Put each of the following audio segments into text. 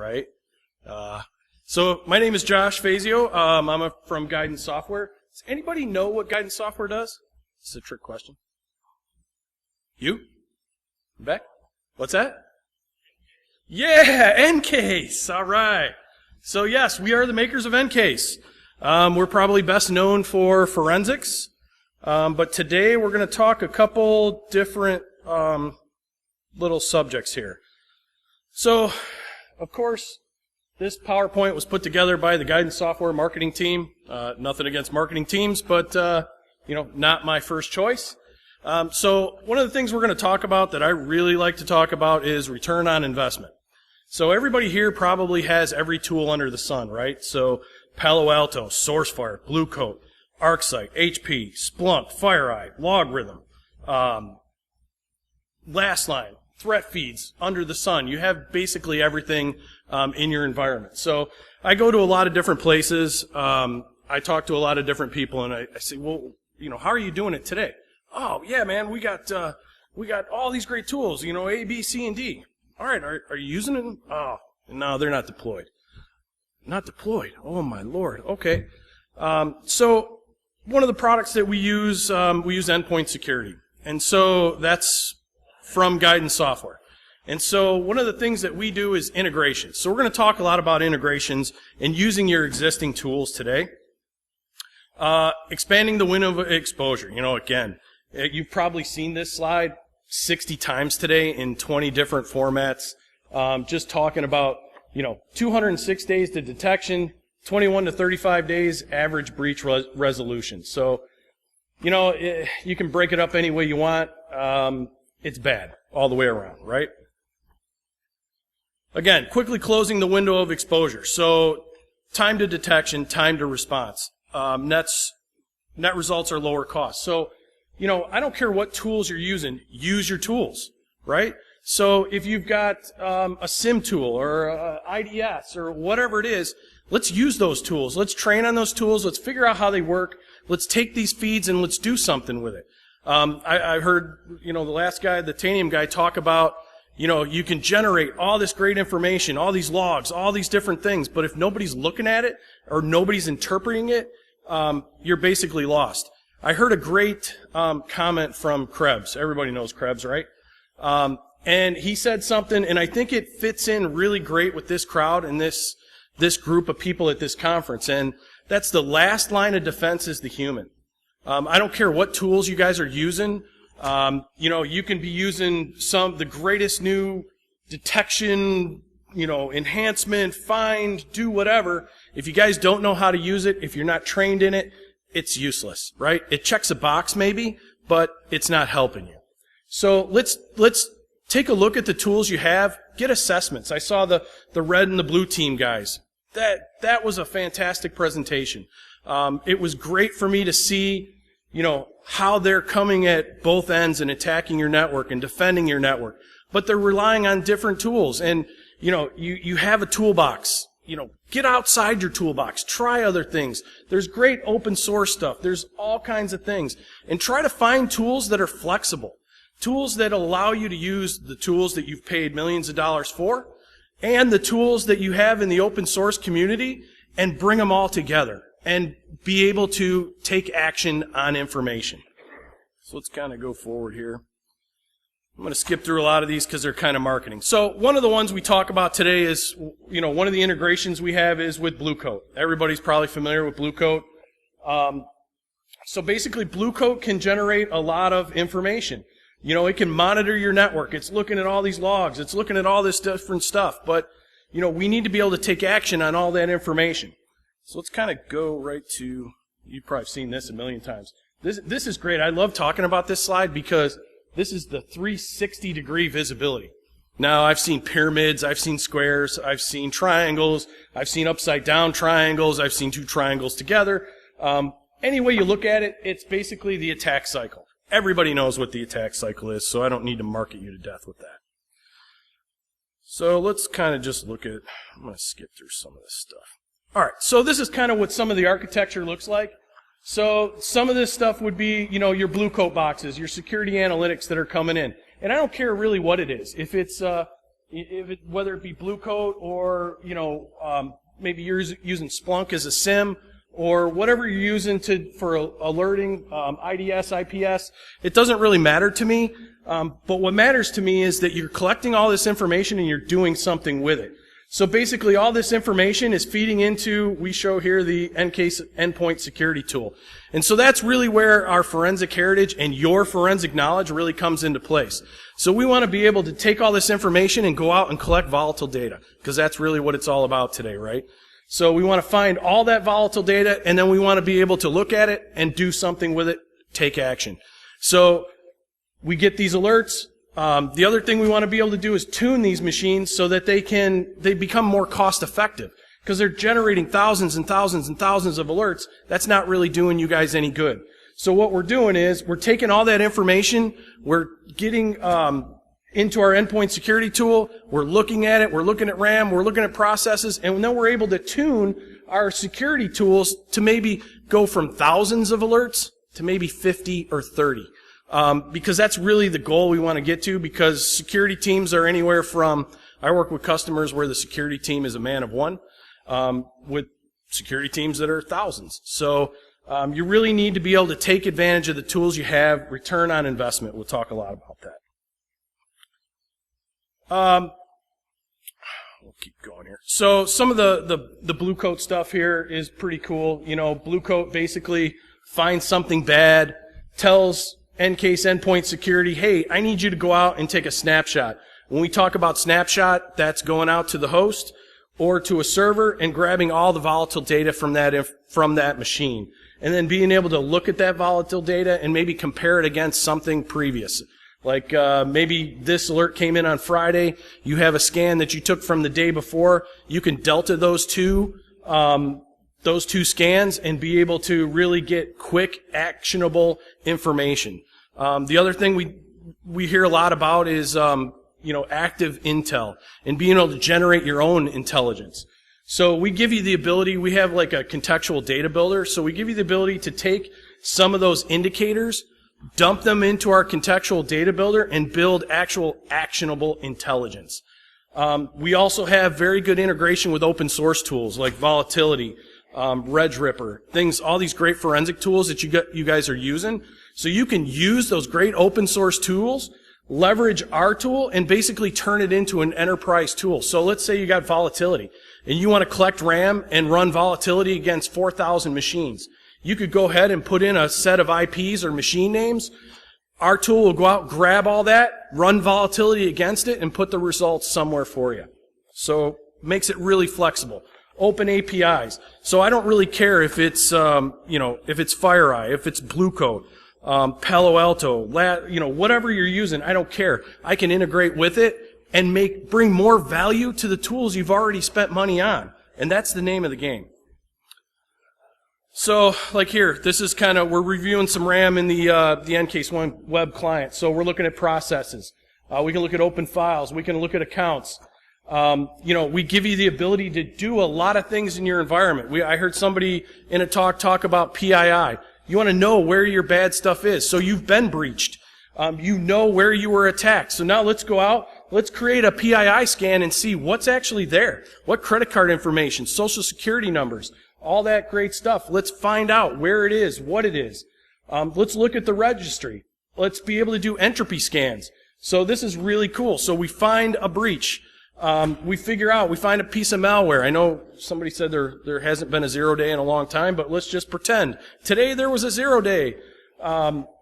right? So my name is Josh Fazio. I'm from Guidance Software. Does anybody know what Guidance Software does? This is a trick question. You? Beck? What's that? Yeah, ENCASE. All right. So yes, we are the makers of ENCASE. We're probably best known for forensics, but today we're going to talk a couple different little subjects here. So, of course, this PowerPoint was put together by the Guidance Software marketing team. Nothing against marketing teams, but not my first choice. So one of the things we're going to talk about that I really like to talk about is return on investment. So everybody here probably has every tool under the sun, right? So Palo Alto, SourceFire, Blue Coat, ArcSight, HP, Splunk, FireEye, LogRhythm, Lastline, threat feeds, under the sun. You have basically everything in your environment. So I go to a lot of different places. I talk to a lot of different people, and I say, well, how are you doing it today? Oh, yeah, man, we got all these great tools, A, B, C, and D. All right, are you using them? Oh, no, they're not deployed. Not deployed. Oh, my Lord. Okay. So one of the products that we use endpoint security. And so that's from Guidance Software. And so one of the things that we do is integration. So we're going to talk a lot about integrations and using your existing tools today. Expanding the window of exposure. Again, you've probably seen this slide 60 times today in 20 different formats. Just talking about, 206 days to detection, 21 to 35 days average breach resolution. So, you can break it up any way you want. It's bad all the way around, right? Again, quickly closing the window of exposure. So, time to detection, time to response. Net results are lower cost. So, I don't care what tools you're using, use your tools, right? So if you've got a SIM tool or a IDS or whatever it is, let's use those tools. Let's train on those tools. Let's figure out how they work. Let's take these feeds and let's do something with it. I heard, the last guy, the Tanium guy, talk about, you can generate all this great information, all these logs, all these different things, but if nobody's looking at it or nobody's interpreting it, you're basically lost. I heard a great comment from Krebs. Everybody knows Krebs, right? And he said something, and I think it fits in really great with this crowd and this group of people at this conference. And that's the last line of defense is the human. I don't care what tools you guys are using. You can be using the greatest new detection, enhancement, find, do whatever. If you guys don't know how to use it, if you're not trained in it, it's useless, right? It checks a box maybe, but it's not helping you. So let's take a look at the tools you have. Get assessments. I saw the red and the blue team guys. That was a fantastic presentation. It was great for me to see, how they're coming at both ends and attacking your network and defending your network. But they're relying on different tools. And, you have a toolbox. Get outside your toolbox. Try other things. There's great open source stuff. There's all kinds of things. And try to find tools that are flexible. Tools that allow you to use the tools that you've paid millions of dollars for and the tools that you have in the open source community and bring them all together and be able to take action on information. So let's kind of go forward here. I'm going to skip through a lot of these because they're kind of marketing. So one of the ones we talk about today is, one of the integrations we have is with Blue Coat. Everybody's probably familiar with Blue Coat. So basically Blue Coat can generate a lot of information. It can monitor your network. It's looking at all these logs. It's looking at all this different stuff. But, we need to be able to take action on all that information. So let's kind of go right to, you've probably seen this a million times. This is great. I love talking about this slide because this is the 360-degree visibility. Now, I've seen pyramids. I've seen squares. I've seen triangles. I've seen upside-down triangles. I've seen two triangles together. Any way you look at it, it's basically the attack cycle. Everybody knows what the attack cycle is, so I don't need to market you to death with that. So let's kind of just look at, I'm going to skip through some of this stuff. All right, so this is kind of what some of the architecture looks like. So some of this stuff would be, your Blue Coat boxes, your security analytics that are coming in. And I don't care really what it is. If it's, whether it be Blue Coat or, maybe you're using Splunk as a SIM, or whatever you're using for alerting, IDS, IPS, it doesn't really matter to me. But what matters to me is that you're collecting all this information and you're doing something with it. So basically all this information is feeding into, we show here the ENCASE endpoint security tool. And so that's really where our forensic heritage and your forensic knowledge really comes into place. So we want to be able to take all this information and go out and collect volatile data, because that's really what it's all about today, right? So we want to find all that volatile data, and then we want to be able to look at it and do something with it, take action. So we get these alerts. The other thing we want to be able to do is tune these machines so that they become more cost effective, because they're generating thousands and thousands and thousands of alerts. That's not really doing you guys any good. So what we're doing is we're taking all that information, we're getting into our endpoint security tool, we're looking at it, we're looking at RAM, we're looking at processes, and then we're able to tune our security tools to maybe go from thousands of alerts to maybe 50 or 30. Because that's really the goal we want to get to, because security teams are anywhere from, I work with customers where the security team is a man of one, with security teams that are thousands. So you really need to be able to take advantage of the tools you have, return on investment. We'll talk a lot about that. We'll keep going here. So some of the Blue Coat stuff here is pretty cool. Blue Coat basically finds something bad, tells ENCASE endpoint security, hey, I need you to go out and take a snapshot. When we talk about snapshot, that's going out to the host or to a server and grabbing all the volatile data from that machine, and then being able to look at that volatile data and maybe compare it against something previous. Like maybe this alert came in on Friday. You have a scan that you took from the day before. You can delta those two scans and be able to really get quick, actionable information. The other thing we hear a lot about is active intel and being able to generate your own intelligence. So we give you the ability, we have like a contextual data builder, so we give you the ability to take some of those indicators, dump them into our contextual data builder, and build actual actionable intelligence. We also have very good integration with open source tools like Volatility, RegRipper, all these great forensic tools that you guys are using. So you can use those great open source tools, leverage our tool, and basically turn it into an enterprise tool. So let's say you got Volatility, and you want to collect RAM and run Volatility against 4,000 machines. You could go ahead and put in a set of IPs or machine names. Our tool will go out, grab all that, run Volatility against it, and put the results somewhere for you. So makes it really flexible. Open APIs. So I don't really care if it's, if it's FireEye, if it's Blue Coat, Palo Alto, whatever you're using, I don't care. I can integrate with it and bring more value to the tools you've already spent money on. And that's the name of the game. So, like here, this is we're reviewing some RAM in the ENCASE One web client. So we're looking at processes. We can look at open files. We can look at accounts. We give you the ability to do a lot of things in your environment. I heard somebody in a talk about PII. You want to know where your bad stuff is. So you've been breached. You know where you were attacked. So now let's go out. Let's create a PII scan and see what's actually there. What credit card information, social security numbers, all that great stuff. Let's find out where it is, what it is. Let's look at the registry. Let's be able to do entropy scans. So this is really cool. So we find a breach. We find a piece of malware. I know somebody said there hasn't been a 0 day in a long time, but let's just pretend. Today there was a 0 day,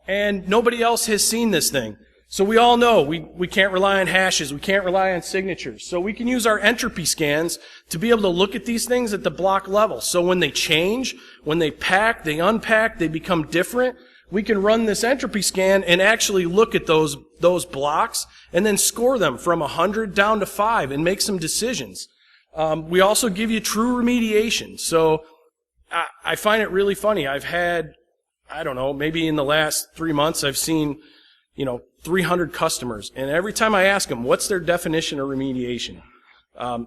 and nobody else has seen this thing. So we all know we can't rely on hashes, we can't rely on signatures. So we can use our entropy scans to be able to look at these things at the block level. So when they change, when they pack, they unpack, they become different, we can run this entropy scan and actually look at those blocks and then score them from 100 down to 5 and make some decisions. We also give you true remediation. So I find it really funny. I've had, maybe in the last 3 months I've seen, 300 customers. And every time I ask them, what's their definition of remediation?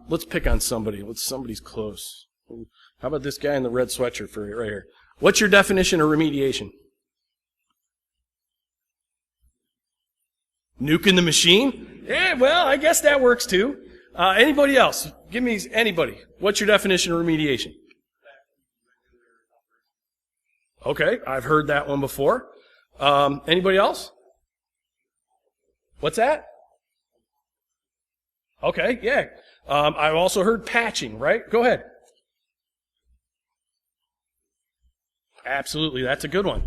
Let's pick on somebody. Somebody's close. How about this guy in the red sweatshirt right here? What's your definition of remediation? Nuking the machine? Yeah, well, I guess that works too. Anybody else? Give me anybody. What's your definition of remediation? Okay, I've heard that one before. Anybody else? What's that? Okay, yeah. I've also heard patching, right? Go ahead. Absolutely, that's a good one.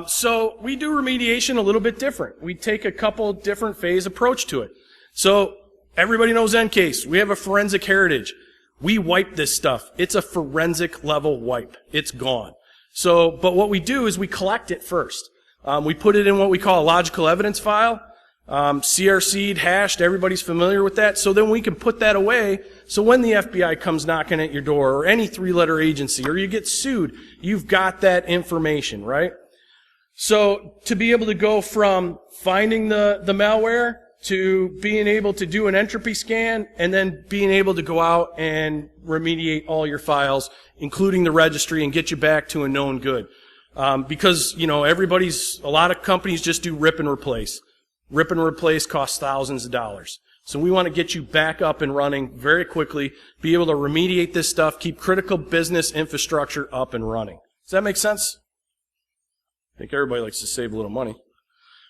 So we do remediation a little bit different. We take a couple different phase approach to it. So everybody knows ENCASE. We have a forensic heritage. We wipe this stuff. It's a forensic level wipe. It's gone. So, but what we do is we collect it first. We put it in what we call a logical evidence file. CRC'd, hashed, everybody's familiar with that. So then we can put that away. So when the FBI comes knocking at your door, or any three-letter agency, or you get sued, you've got that information, right? So to be able to go from finding the malware to being able to do an entropy scan, and then being able to go out and remediate all your files, including the registry, and get you back to a known good. Because, you know, a lot of companies just do rip and replace. Rip and replace costs thousands of dollars. So we want to get you back up and running very quickly, be able to remediate this stuff, keep critical business infrastructure up and running. Does that make sense? I think everybody likes to save a little money.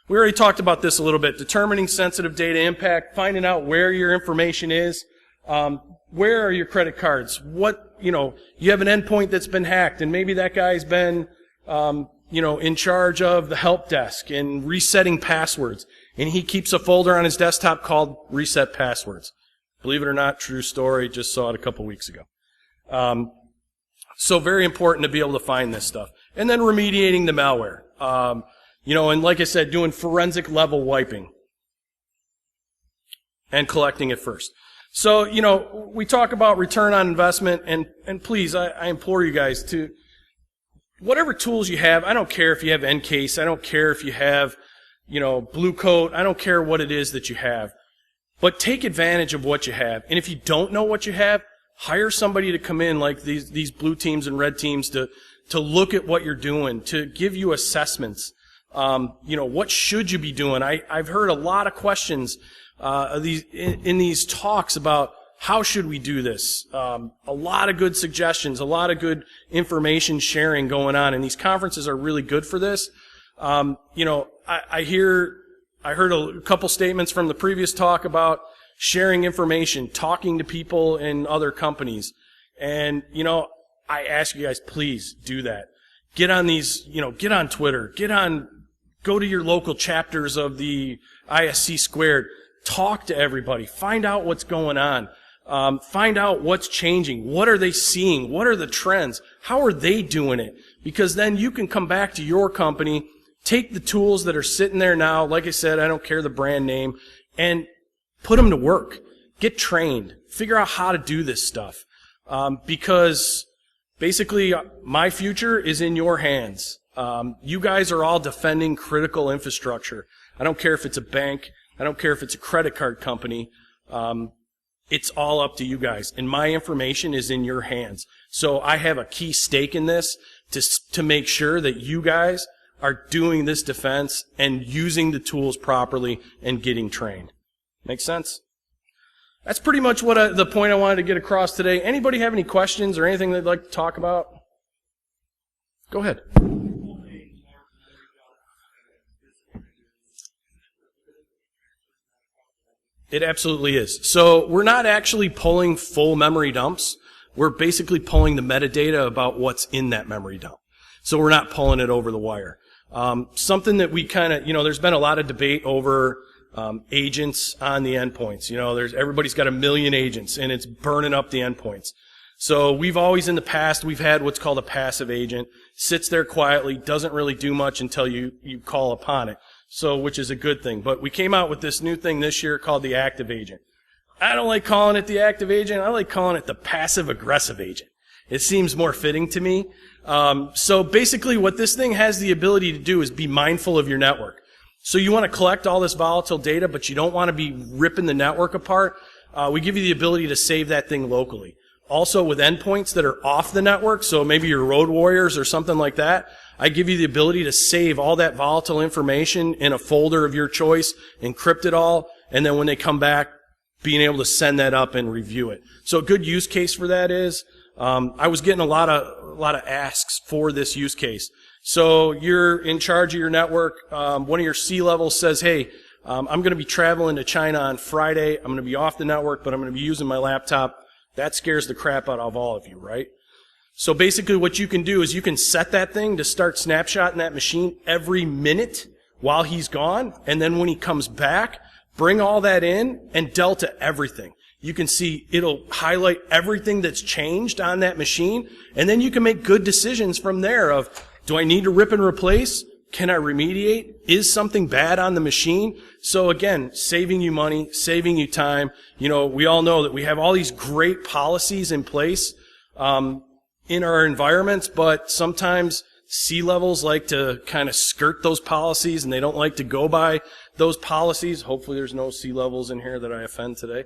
We already talked about this a little bit. Determining sensitive data impact, finding out where your information is. Where are your credit cards? You have an endpoint that's been hacked, and maybe that guy's been, in charge of the help desk and resetting passwords. And he keeps a folder on his desktop called Reset Passwords. Believe it or not, true story, just saw it a couple weeks ago. So very important to be able to find this stuff. And then remediating the malware. And like I said, doing forensic level wiping. And collecting it first. So, we talk about return on investment, and please, I implore you guys to, whatever tools you have, I don't care if you have ENCASE, I don't care if you have, Blue Coat, I don't care what it is that you have. But take advantage of what you have. And if you don't know what you have, hire somebody to come in, like these blue teams and red teams, to look at what you're doing, to give you assessments. What should you be doing? I've heard a lot of questions in these talks about how should we do this. A lot of good suggestions, a lot of good information sharing going on, and these conferences are really good for this. I heard a couple statements from the previous talk about sharing information, talking to people in other companies. And, I ask you guys, please do that. Get on get on Twitter, go to your local chapters of the ISC Squared, talk to everybody, find out what's going on, find out what's changing, what are they seeing, what are the trends, how are they doing it? Because then you can come back to your company, take the tools that are sitting there now, like I said, I don't care the brand name, and put them to work. Get trained. Figure out how to do this stuff. Because basically my future is in your hands. You guys are all defending critical infrastructure. I don't care if it's a bank. I don't care if it's a credit card company. It's all up to you guys. And my information is in your hands. So I have a key stake in this to make sure that you guys are doing this defense and using the tools properly and getting trained. Make sense? That's pretty much what the point I wanted to get across today. Anybody have any questions or anything they'd like to talk about? Go ahead. It absolutely is. So we're not actually pulling full memory dumps. We're basically pulling the metadata about what's in that memory dump. So we're not pulling it over the wire. Something that we kind of, there's been a lot of debate over agents on the endpoints. Everybody's got 1 million agents, and it's burning up the endpoints. So we've always in the past, we've had what's called a passive agent, sits there quietly, doesn't really do much until you call upon it. So, which is a good thing. But we came out with this new thing this year called the active agent. I don't like calling it the active agent. I like calling it the passive-aggressive agent. It seems more fitting to me. So basically what this thing has the ability to do is be mindful of your network. So you want to collect all this volatile data, but you don't want to be ripping the network apart. We give you the ability to save that thing locally. also with endpoints that are off the network, so maybe your road warriors or something like that, I give you the ability to save all that volatile information in a folder of your choice, encrypt it all, and then when they come back, being able to send that up and review it. So a good use case for that is, I was getting a lot of asks for this use case. So you're in charge of your network. One of your C-levels says, hey, I'm going to be traveling to China on Friday. I'm going to be off the network, but I'm going to be using my laptop. That scares the crap out of all of you, right? So basically what you can do is you can set that thing to start snapshotting that machine every minute while he's gone, and then when he comes back, bring all that in and delta everything. You can see it'll highlight everything that's changed on that machine, and then you can make good decisions from there of, do I need to rip and replace? Can I remediate? Is something bad on the machine? So again, saving you money, saving you time. You know, we all know that we have all these great policies in place in our environments, but sometimes C-levels like to kind of skirt those policies, and they don't like to go by those policies. Hopefully there's no C-levels in here that I offend today.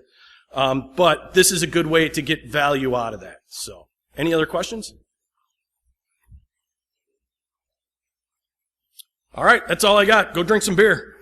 But this is a good way to get value out of that. So, any other questions? All right, that's all I got. Go drink some beer.